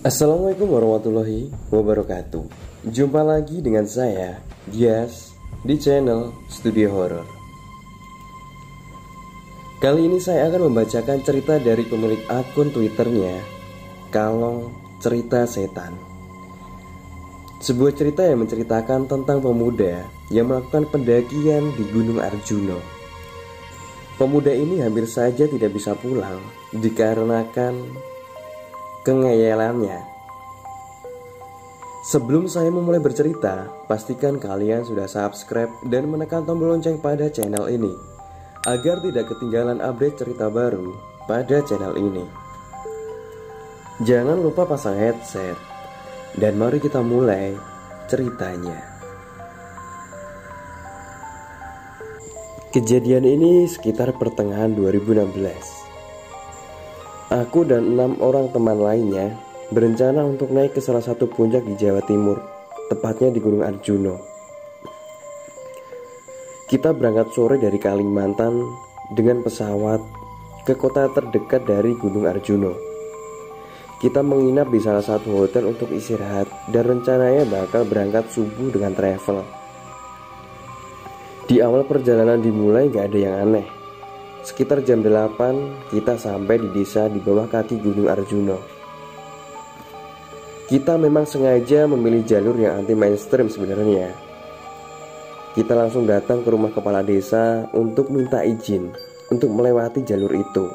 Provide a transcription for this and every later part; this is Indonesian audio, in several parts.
Assalamualaikum warahmatullahi wabarakatuh. Jumpa lagi dengan saya, Gias, di channel Studio Horor. Kali ini saya akan membacakan cerita dari pemilik akun Twitternya, Kalong Cerita Setan. Sebuah cerita yang menceritakan tentang pemuda yang melakukan pendakian di Gunung Arjuna. Pemuda ini hampir saja tidak bisa pulang dikarenakan kengeyelannya. Sebelum saya memulai bercerita, pastikan kalian sudah subscribe dan menekan tombol lonceng pada channel ini agar tidak ketinggalan update cerita baru pada channel ini. Jangan lupa pasang headset dan mari kita mulai ceritanya. Kejadian ini sekitar pertengahan 2016. Aku dan 6 orang teman lainnya berencana untuk naik ke salah satu puncak di Jawa Timur, tepatnya di Gunung Arjuna. Kita berangkat sore dari Kalimantan dengan pesawat ke kota terdekat dari Gunung Arjuna. Kita menginap di salah satu hotel untuk istirahat dan rencananya bakal berangkat subuh dengan travel. Di awal perjalanan dimulai gak ada yang aneh. Sekitar jam 8 kita sampai di desa di bawah kaki Gunung Arjuna. Kita memang sengaja memilih jalur yang anti mainstream sebenarnya. Kita langsung datang ke rumah kepala desa untuk minta izin untuk melewati jalur itu.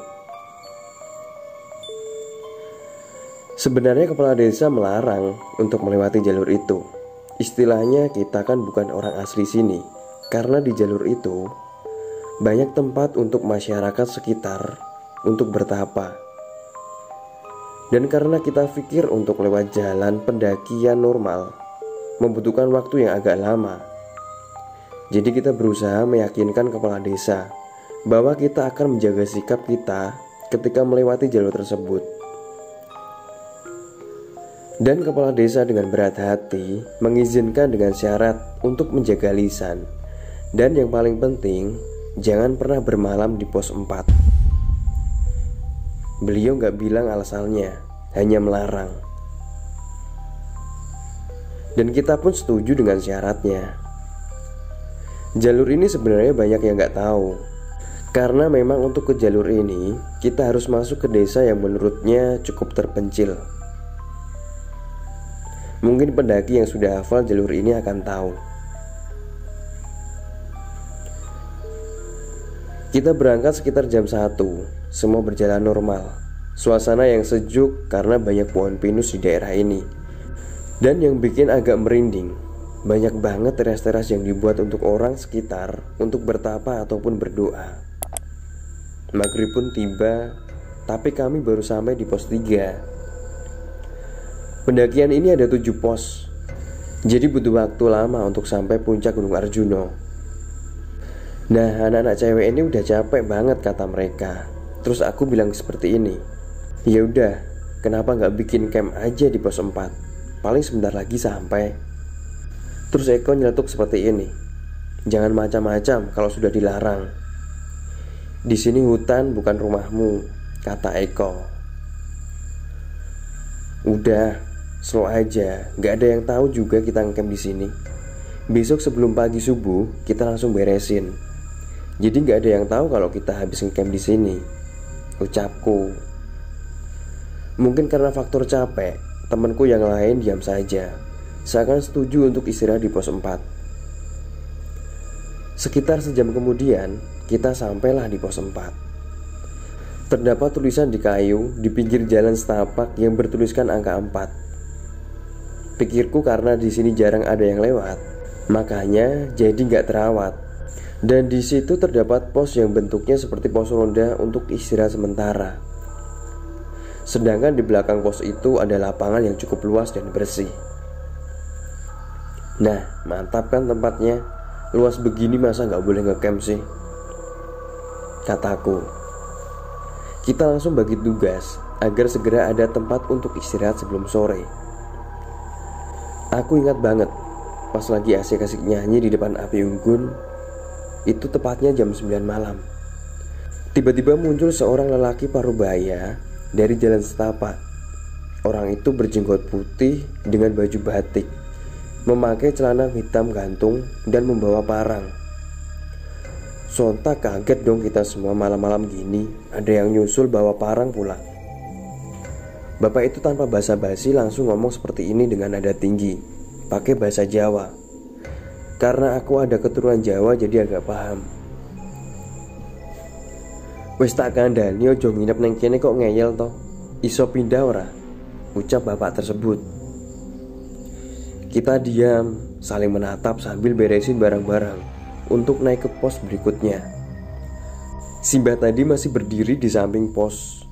Sebenarnya kepala desa melarang untuk melewati jalur itu. Istilahnya kita kan bukan orang asli sini. Karena di jalur itu banyak tempat untuk masyarakat sekitar untuk bertapa. Dan karena kita pikir untuk lewat jalan pendakian normal membutuhkan waktu yang agak lama, jadi kita berusaha meyakinkan kepala desa bahwa kita akan menjaga sikap kita ketika melewati jalur tersebut. Dan kepala desa dengan berat hati mengizinkan dengan syarat untuk menjaga lisan. Dan yang paling penting, jangan pernah bermalam di pos 4. Beliau gak bilang alasannya, hanya melarang. Dan kita pun setuju dengan syaratnya. Jalur ini sebenarnya banyak yang gak tahu. Karena memang untuk ke jalur ini, kita harus masuk ke desa yang menurutnya cukup terpencil. Mungkin pendaki yang sudah hafal jalur ini akan tahu. Kita berangkat sekitar jam 1. Semua berjalan normal. Suasana yang sejuk karena banyak pohon pinus di daerah ini. Dan yang bikin agak merinding, banyak banget teras-teras yang dibuat untuk orang sekitar untuk bertapa ataupun berdoa. Maghrib pun tiba, tapi kami baru sampai di pos 3. Pendakian ini ada 7 pos. Jadi butuh waktu lama untuk sampai puncak Gunung Arjuna. Nah, anak-anak cewek ini udah capek banget kata mereka. Terus aku bilang seperti ini, ya udah, kenapa nggak bikin camp aja di pos 4? Paling sebentar lagi sampai. Terus Eko nyeletuk seperti ini, jangan macam-macam kalau sudah dilarang. Di sini hutan bukan rumahmu, kata Eko. Udah, slow aja, nggak ada yang tahu juga kita ngecamp di sini. Besok sebelum pagi subuh kita langsung beresin. Jadi nggak ada yang tahu kalau kita habis ngecamp di sini, ucapku. Mungkin karena faktor capek, temanku yang lain diam saja, seakan setuju untuk istirahat di pos 4. Sekitar sejam kemudian, kita sampailah di pos 4. Terdapat tulisan di kayu di pinggir jalan setapak yang bertuliskan angka 4. Pikirku karena di sini jarang ada yang lewat, makanya jadi nggak terawat. Dan di situ terdapat pos yang bentuknya seperti pos ronda untuk istirahat sementara. Sedangkan di belakang pos itu ada lapangan yang cukup luas dan bersih. Nah, mantap kan tempatnya? Luas begini masa nggak boleh ngecamp sih? Kataku. Kita langsung bagi tugas agar segera ada tempat untuk istirahat sebelum sore. Aku ingat banget, pas lagi asik-asik nyanyi di depan api unggun. Itu tepatnya jam 9 malam. Tiba-tiba muncul seorang lelaki parubaya dari jalan setapak. Orang itu berjenggot putih dengan baju batik, memakai celana hitam gantung dan membawa parang. Sontak kaget dong kita semua, malam-malam gini ada yang nyusul bawa parang pula. Bapak itu tanpa basa-basi langsung ngomong seperti ini dengan nada tinggi, pakai bahasa Jawa. Karena aku ada keturunan Jawa jadi agak paham. "Wis tak kandhani ojo nginep neng kene kok ngeyel toh. Iso pindah ora?" ucap bapak tersebut. Kita diam, saling menatap sambil beresin barang-barang untuk naik ke pos berikutnya. Simba tadi masih berdiri di samping pos.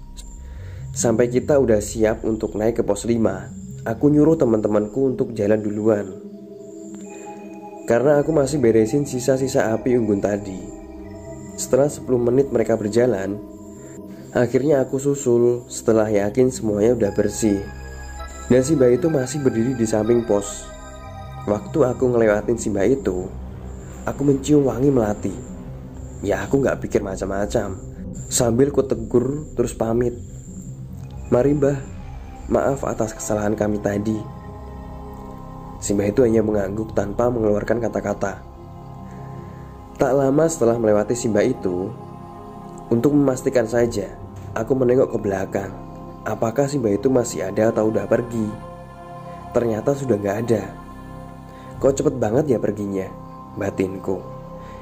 Sampai kita udah siap untuk naik ke pos 5, aku nyuruh teman-temanku untuk jalan duluan. Karena aku masih beresin sisa-sisa api unggun tadi. Setelah 10 menit mereka berjalan, akhirnya aku susul setelah yakin semuanya udah bersih. Dan Simba itu masih berdiri di samping pos. Waktu aku ngelewatin Simba itu, aku mencium wangi melati. Ya aku gak pikir macam-macam. Sambil ku tegur terus pamit, "Mari mbah, maaf atas kesalahan kami tadi." Simba itu hanya mengangguk tanpa mengeluarkan kata-kata. Tak lama setelah melewati Simba itu, untuk memastikan saja, aku menengok ke belakang. Apakah Simba itu masih ada atau udah pergi? Ternyata sudah gak ada. Kok cepet banget ya perginya, batinku.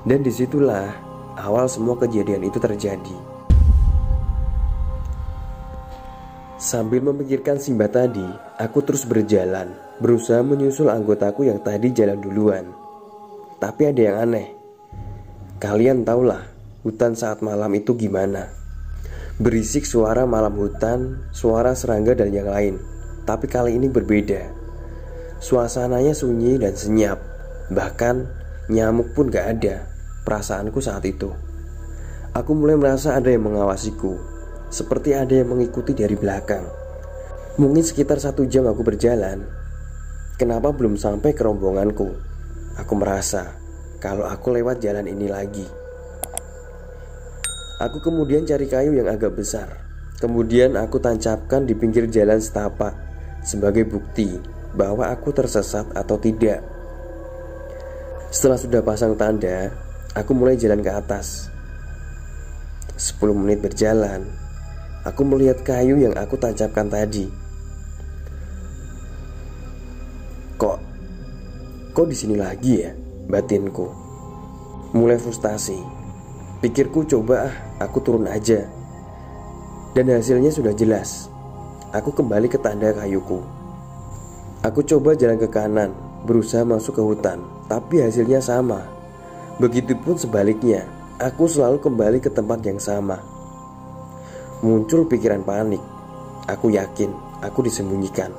Dan disitulah awal semua kejadian itu terjadi. Sambil memikirkan Simba tadi, aku terus berjalan, berusaha menyusul anggotaku yang tadi jalan duluan. Tapi ada yang aneh. Kalian tahulah hutan saat malam itu gimana. Berisik suara malam hutan, suara serangga dan yang lain. Tapi kali ini berbeda. Suasananya sunyi dan senyap. Bahkan nyamuk pun gak ada. Perasaanku saat itu, aku mulai merasa ada yang mengawasiku, seperti ada yang mengikuti dari belakang. Mungkin sekitar 1 jam aku berjalan. Kenapa belum sampai ke rombonganku? Aku merasa kalau aku lewat jalan ini lagi. Aku kemudian cari kayu yang agak besar. Kemudian aku tancapkan di pinggir jalan setapak sebagai bukti bahwa aku tersesat atau tidak. Setelah sudah pasang tanda, aku mulai jalan ke atas. 10 menit berjalan, aku melihat kayu yang aku tancapkan tadi. Kok di sini lagi ya, batinku. Mulai frustasi. Pikirku coba aku turun aja. Dan hasilnya sudah jelas. Aku kembali ke tanda kayuku. Aku coba jalan ke kanan, berusaha masuk ke hutan, tapi hasilnya sama. Begitupun sebaliknya, aku selalu kembali ke tempat yang sama. Muncul pikiran panik. Aku yakin aku disembunyikan.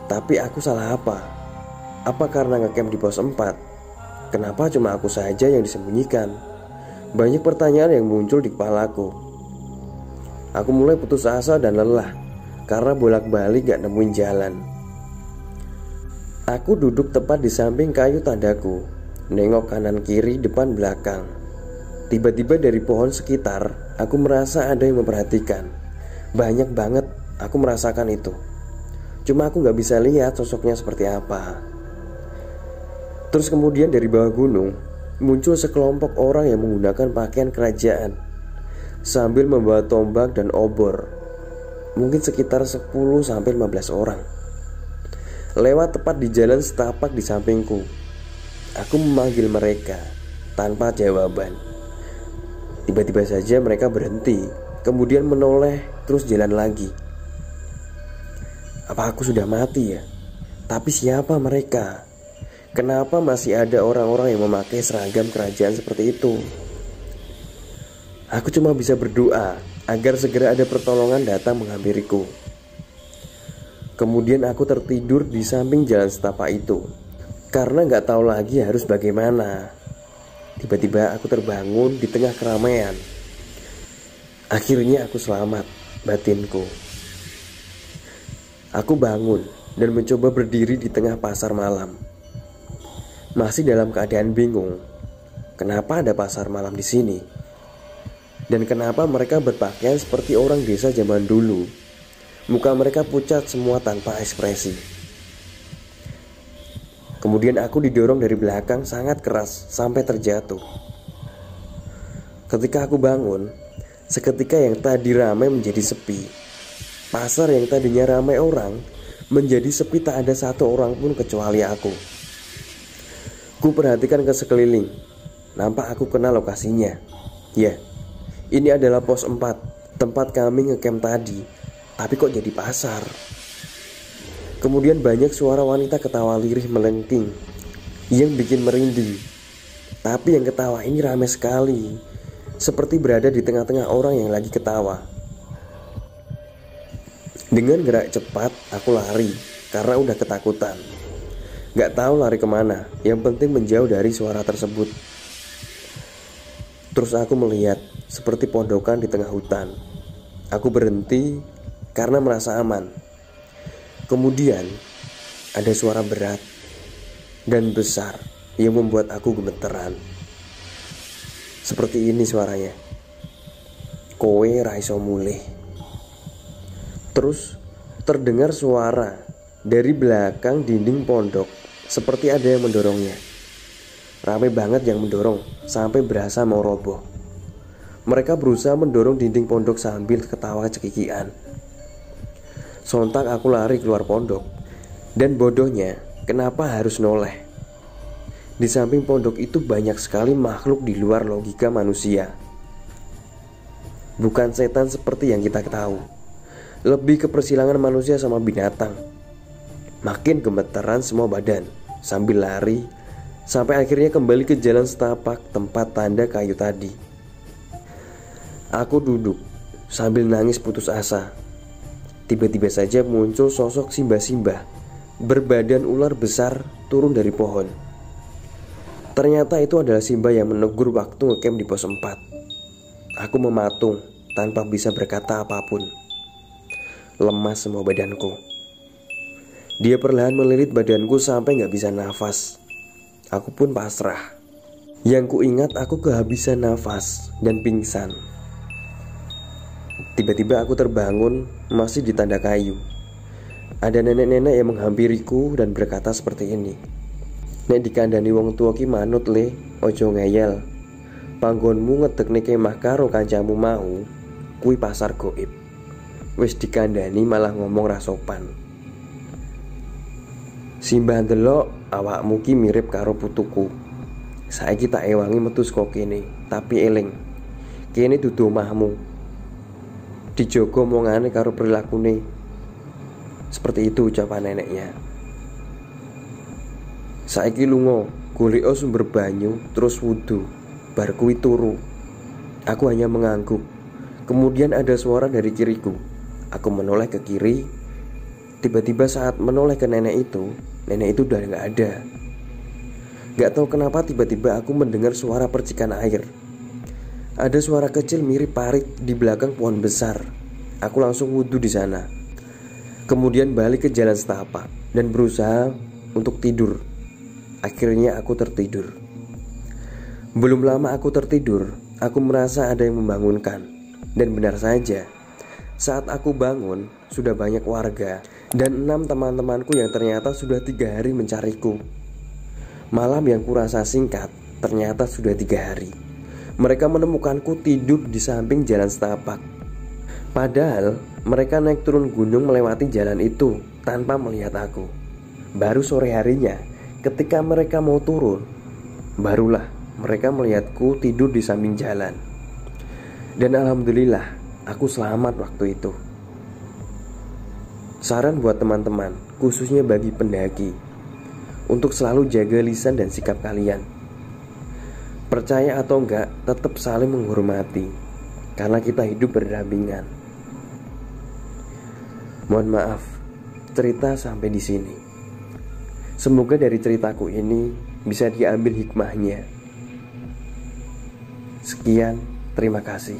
Tapi aku salah apa? Apa karena ngecamp di pos 4? Kenapa cuma aku saja yang disembunyikan? Banyak pertanyaan yang muncul di kepalaku. Aku mulai putus asa dan lelah karena bolak-balik gak nemuin jalan. Aku duduk tepat di samping kayu tandaku, nengok kanan kiri depan belakang. Tiba-tiba dari pohon sekitar, aku merasa ada yang memperhatikan. Banyak banget aku merasakan itu. Cuma aku gak bisa lihat sosoknya seperti apa. Terus kemudian dari bawah gunung muncul sekelompok orang yang menggunakan pakaian kerajaan sambil membawa tombak dan obor. Mungkin sekitar 10-15 orang. Lewat tepat di jalan setapak di sampingku. Aku memanggil mereka tanpa jawaban. Tiba-tiba saja mereka berhenti, kemudian menoleh terus jalan lagi. Apa aku sudah mati ya? Tapi siapa mereka? Kenapa masih ada orang-orang yang memakai seragam kerajaan seperti itu? Aku cuma bisa berdoa agar segera ada pertolongan datang menghampiriku. Kemudian aku tertidur di samping jalan setapak itu karena gak tahu lagi harus bagaimana. Tiba-tiba aku terbangun di tengah keramaian. Akhirnya aku selamat, batinku. Aku bangun dan mencoba berdiri di tengah pasar malam. Masih dalam keadaan bingung, kenapa ada pasar malam di sini? Dan kenapa mereka berpakaian seperti orang desa zaman dulu? Muka mereka pucat semua tanpa ekspresi. Kemudian aku didorong dari belakang sangat keras sampai terjatuh. Ketika aku bangun, seketika yang tadi ramai menjadi sepi. Pasar yang tadinya ramai orang menjadi sepi, tak ada satu orang pun kecuali aku. Ku perhatikan ke sekeliling. Nampak aku kenal lokasinya. Ya, ini adalah pos 4, tempat kami ngecamp tadi. Tapi kok jadi pasar? Kemudian banyak suara wanita ketawa lirih melengking yang bikin merinding. Tapi yang ketawa ini ramai sekali, seperti berada di tengah-tengah orang yang lagi ketawa. Dengan gerak cepat aku lari karena udah ketakutan. Gak tahu lari kemana, yang penting menjauh dari suara tersebut. Terus aku melihat seperti pondokan di tengah hutan. Aku berhenti karena merasa aman. Kemudian ada suara berat dan besar yang membuat aku gemeteran. Seperti ini suaranya. Kowe ra iso mulih. Terus terdengar suara dari belakang dinding pondok, seperti ada yang mendorongnya. Ramai banget yang mendorong sampai berasa mau roboh. Mereka berusaha mendorong dinding pondok sambil ketawa cekikian. Sontak aku lari keluar pondok. Dan bodohnya, kenapa harus noleh? Di samping pondok itu banyak sekali makhluk di luar logika manusia. Bukan setan seperti yang kita tahu. Lebih ke persilangan manusia sama binatang. Makin gemeteran semua badan sambil lari, sampai akhirnya kembali ke jalan setapak tempat tanda kayu tadi. Aku duduk sambil nangis putus asa. Tiba-tiba saja muncul sosok Simba-Simba berbadan ular besar turun dari pohon. Ternyata itu adalah Simba yang menegur waktu ngecamp di pos 4. Aku mematung tanpa bisa berkata apapun. Lemas semua badanku. Dia perlahan melilit badanku sampai gak bisa nafas. Aku pun pasrah. Yang ku ingat aku kehabisan nafas dan pingsan. Tiba-tiba aku terbangun masih di tanda kayu. Ada nenek-nenek yang menghampiriku dan berkata seperti ini. Nek dikandani wong tua ki manut le, ojo ngeyel. Panggonmu ngedekne kemah karo kancamu mau, kui pasar goib. Wis dikandani malah ngomong ra sopan. Simbah ndelok awakmu ki mirip karo putuku. Saiki tak ewangi metu saka kene, tapi eling. Kene dudu omahmu. Dijogo omongane karo prilakune. Seperti itu ucapan neneknya. Saiki lunga, goleka sumber banyu, terus wudu. Bar kuwi turu. Aku hanya mengangguk. Kemudian ada suara dari kiriku. Aku menoleh ke kiri. Tiba-tiba saat menoleh ke nenek itu udah gak ada. Gak tahu kenapa tiba-tiba aku mendengar suara percikan air. Ada suara kecil mirip parit di belakang pohon besar. Aku langsung wudu di sana. Kemudian balik ke jalan setapak dan berusaha untuk tidur. Akhirnya aku tertidur. Belum lama aku tertidur, aku merasa ada yang membangunkan. Dan benar saja, saat aku bangun sudah banyak warga dan 6 teman-temanku yang ternyata sudah 3 hari mencariku. Malam yang kurasa singkat ternyata sudah 3 hari. Mereka menemukanku tidur di samping jalan setapak. Padahal mereka naik turun gunung melewati jalan itu tanpa melihat aku. Baru sore harinya ketika mereka mau turun, barulah mereka melihatku tidur di samping jalan. Dan alhamdulillah aku selamat waktu itu. Saran buat teman-teman, khususnya bagi pendaki, untuk selalu jaga lisan dan sikap kalian. Percaya atau enggak, tetap saling menghormati, karena kita hidup berdampingan. Mohon maaf, cerita sampai di sini. Semoga dari ceritaku ini bisa diambil hikmahnya. Sekian, terima kasih.